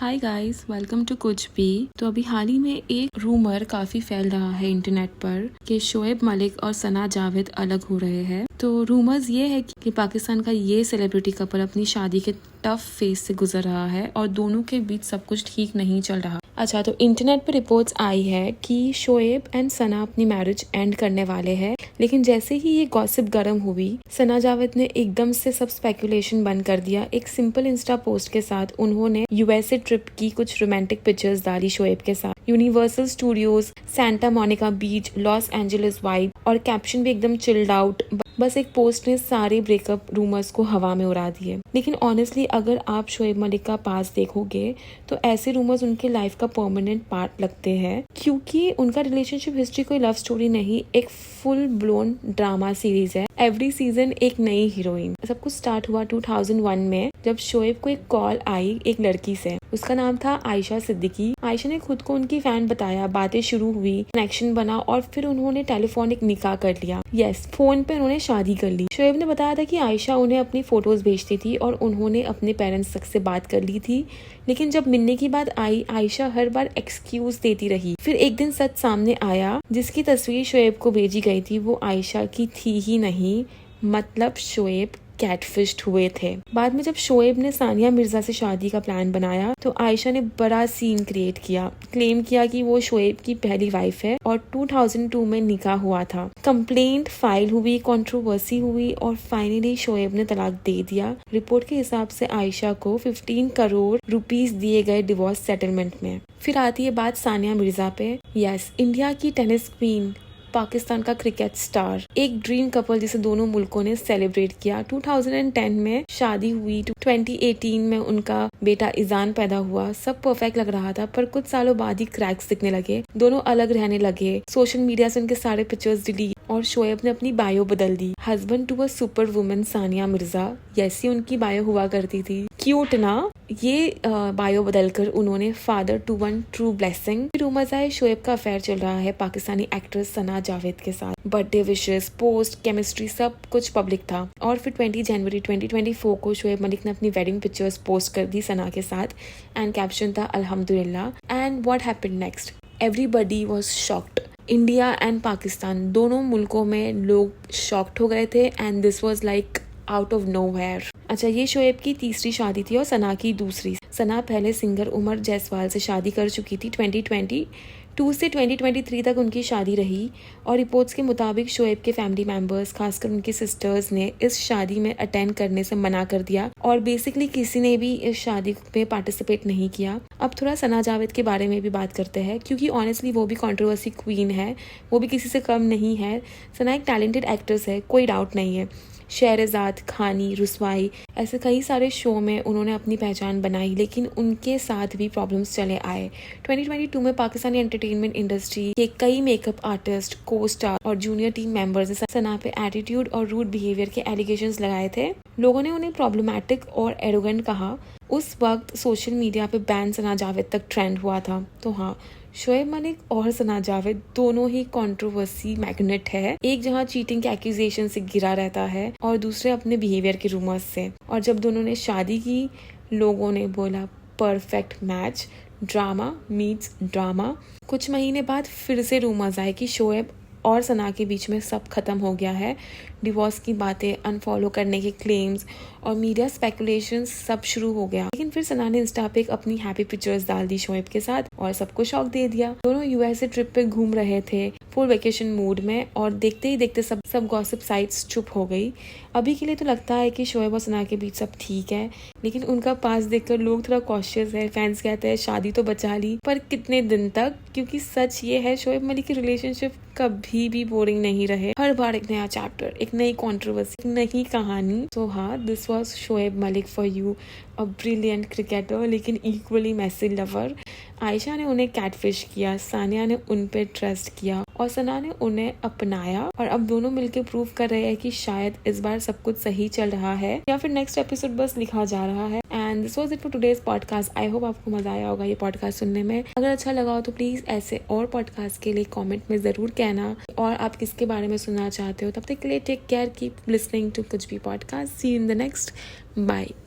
Hi guys, welcome to कुछ भी। तो अभी हाल ही में एक रूमर काफी फैल रहा है इंटरनेट पर कि शोएब मलिक और सना जावेद अलग हो रहे हैं। तो रूमर्स ये है कि पाकिस्तान का ये सेलिब्रिटी कपल अपनी शादी के टफ फेज से गुजर रहा है और दोनों के बीच सब कुछ ठीक नहीं चल रहा। अच्छा, तो इंटरनेट पर रिपोर्ट्स आई है कि शोएब एंड सना अपनी मैरिज एंड करने वाले हैं, लेकिन जैसे ही ये गॉसिप गर्म हुई, सना जावेद ने एकदम से सब स्पेकुलेशन बंद कर दिया। एक सिंपल इंस्टा पोस्ट के साथ उन्होंने यूएसए ट्रिप की कुछ रोमांटिक पिक्चर्स डाली शोएब के साथ, यूनिवर्सल स्टूडियोज, सैंटा मोनिका बीच, लॉस एंजलिस वाइब, और कैप्शन भी एकदम चिल्ड आउट। बस एक पोस्ट ने सारे ब्रेकअप रूमर्स को हवा में उड़ा दिए। लेकिन ऑनेस्टली अगर आप शोएब मलिक का पास देखोगे तो ऐसे रूमर्स उनके लाइफ का परमानेंट पार्ट लगते हैं, क्योंकि उनका रिलेशनशिप हिस्ट्री कोई लव स्टोरी नहीं, एक फुल ब्लोन ड्रामा सीरीज है। एवरी सीजन एक नई हीरोइन। सब कुछ स्टार्ट हुआ 2001 में, जब शोएब को एक कॉल आई एक लड़की से। उसका नाम था आयशा सिद्दीकी। आयशा ने खुद को उनकी फैन बताया, बातें शुरू हुई, कनेक्शन बना और फिर उन्होंने टेलीफोनिक निकाह कर लिया। यस, फोन पे उन्होंने शादी कर ली। शोएब ने बताया था कि आयशा उन्हें अपनी फोटोज भेजती थी और उन्होंने अपने पेरेंट्स तक से बात कर ली थी, लेकिन जब मिलने की बात आई, आयशा हर बार एक्सक्यूज देती रही। फिर एक दिन सच सामने आया। जिसकी तस्वीर शोएब को भेजी गई थी वो आयशा की थी ही नहीं, मतलब शोएब कैटफिश्ड हुए थे। बाद में जब शोएब ने सानिया मिर्जा से शादी का प्लान बनाया तो आयशा ने बड़ा सीन क्रिएट किया, क्लेम किया कि वो शोएब की पहली वाइफ है और 2002 में निकाह हुआ था। कंप्लेंट फाइल हुई, कंट्रोवर्सी हुई और फाइनली शोएब ने तलाक दे दिया। रिपोर्ट के हिसाब से आयशा को 15 करोड़ रुपीस दिए गए डिवोर्स सेटलमेंट में। फिर आती है बात सानिया मिर्जा पे। यस, इंडिया की टेनिस क्वीन, पाकिस्तान का क्रिकेट स्टार, एक ड्रीम कपल जिसे दोनों मुल्कों ने सेलिब्रेट किया। 2010 में शादी हुई, 2018 में उनका बेटा इजान पैदा हुआ। सब परफेक्ट लग रहा था, पर कुछ सालों बाद ही क्रैक्स दिखने लगे। दोनों अलग रहने लगे, सोशल मीडिया से उनके सारे पिक्चर्स डिलीट और शोएब ने अपनी बायो बदल दी। Husband to a super woman Sania Mirza, ऐसी उनकी बायो हुआ करती थी। क्यूट ना? ये बायो बदलकर उन्होंने father to one true blessing. Rumours आए शोएब का अफेयर चल रहा है पाकिस्तानी एक्ट्रेस सना जावेद के साथ। बर्थडे विशेस, पोस्ट, केमिस्ट्री सब कुछ पब्लिक था। और फिर 20 जनवरी 2024 को शोएब मलिक ने अपनी वेडिंग पिक्चर्स पोस्ट कर दी सना के साथ एंड कैप्शन था अल्हम्दुलिल्लाह। And what happened next? Everybody was shocked. India and Pakistan दोनों मुल्कों में लोग शॉक्ड हो गए थे and this was like out of nowhere. अच्छा, ये शोएब की तीसरी शादी थी और सना की दूसरी। सना पहले सिंगर उमर जायसवाल से शादी कर चुकी थी। 2022 से 2023 तक उनकी शादी रही और रिपोर्ट्स के मुताबिक शोएब के फैमिली मेंबर्स, खासकर उनकी सिस्टर्स ने इस शादी में अटेंड करने से मना कर दिया और बेसिकली किसी ने भी इस शादी में पार्टिसिपेट नहीं किया। अब थोड़ा सना जावेद के बारे में भी बात करते हैं, क्योंकि ऑनेस्टली वो भी कंट्रोवर्सी क्वीन है, वो भी किसी से कम नहीं है। सना एक टैलेंटेड एक्ट्रेस है, कोई डाउट नहीं है। शहरजाद, खानी, रुसवाई, ऐसे कई सारे शो में उन्होंने अपनी पहचान बनाई, लेकिन उनके साथ भी प्रॉब्लम्स चले आए। 2022 में पाकिस्तानी एंटरटेनमेंट इंडस्ट्री के कई मेकअप आर्टिस्ट, को स्टार और जूनियर टीम मेंबर्स ने सना पे एटीट्यूड और रूड बिहेवियर के एलिगेशंस लगाए थे। लोगों ने उन्हें प्रॉब्लमैटिक और एरोगेंट कहा। उस वक्त सोशल मीडिया पे बैन सना जावेद तक ट्रेंड हुआ था। तो हाँ, शोएब मलिक और सना जावेद दोनों ही कंट्रोवर्सी मैग्नेट है। एक जहां चीटिंग के एक्यूजेशन से घिरा रहता है और दूसरे अपने बिहेवियर के रूमर्स से। और जब दोनों ने शादी की, लोगों ने बोला perfect match, drama meets drama. कुछ महीने बाद फिर से रूमर्स आए कि शोएब और सना के बीच में सब खत्म हो गया है। डिवोर्स की बातें, अनफॉलो करने के क्लेम्स और मीडिया स्पेकुलेशंस सब शुरू हो गया। लेकिन फिर सना ने इंस्टा पे अपनी हैप्पी पिक्चर्स डाल दी शोएब के साथ और सबको शॉक दे दिया। दोनों यूएसए ट्रिप पे घूम रहे थे फुल वेकेशन मूड में और देखते ही देखते सब गॉसिप साइट्स चुप हो गई। अभी के लिए तो लगता है कि शोएब और सना के बीच सब ठीक है, लेकिन उनका पास देखकर लोग थोड़ा कॉशियस है। फैंस कहते हैं शादी तो बचा ली, पर कितने दिन तक? क्योंकि सच ये है, शोएब मलिक की रिलेशनशिप कभी भी बोरिंग नहीं रहे। हर बार एक नया चैप्टर, एक नई कंट्रोवर्सी, एक नई कहानी। तो हाँ, this was Shoaib Malik for you, a brilliant cricketer लेकिन इक्वली मैसी लवर। आयशा ने उन्हें कैटफिश किया, सानिया ने उन पे ट्रस्ट किया और सना ने उन्हें अपनाया और अब दोनों मिलकर प्रूव कर रहे हैं कि शायद इस बार सब कुछ सही चल रहा है या फिर नेक्स्ट एपिसोड बस लिखा जा रहा है। And this was it for today's podcast. I hope आपको मजा आया होगा ये पॉडकास्ट सुनने में। अगर अच्छा लगा हो तो प्लीज ऐसे और पॉडकास्ट के लिए कमेंट में जरूर कहना और आप किसके बारे में सुनना चाहते हो। तब तक के लिए take care, keep listening to कुछ भी podcast. See you in the next. Bye.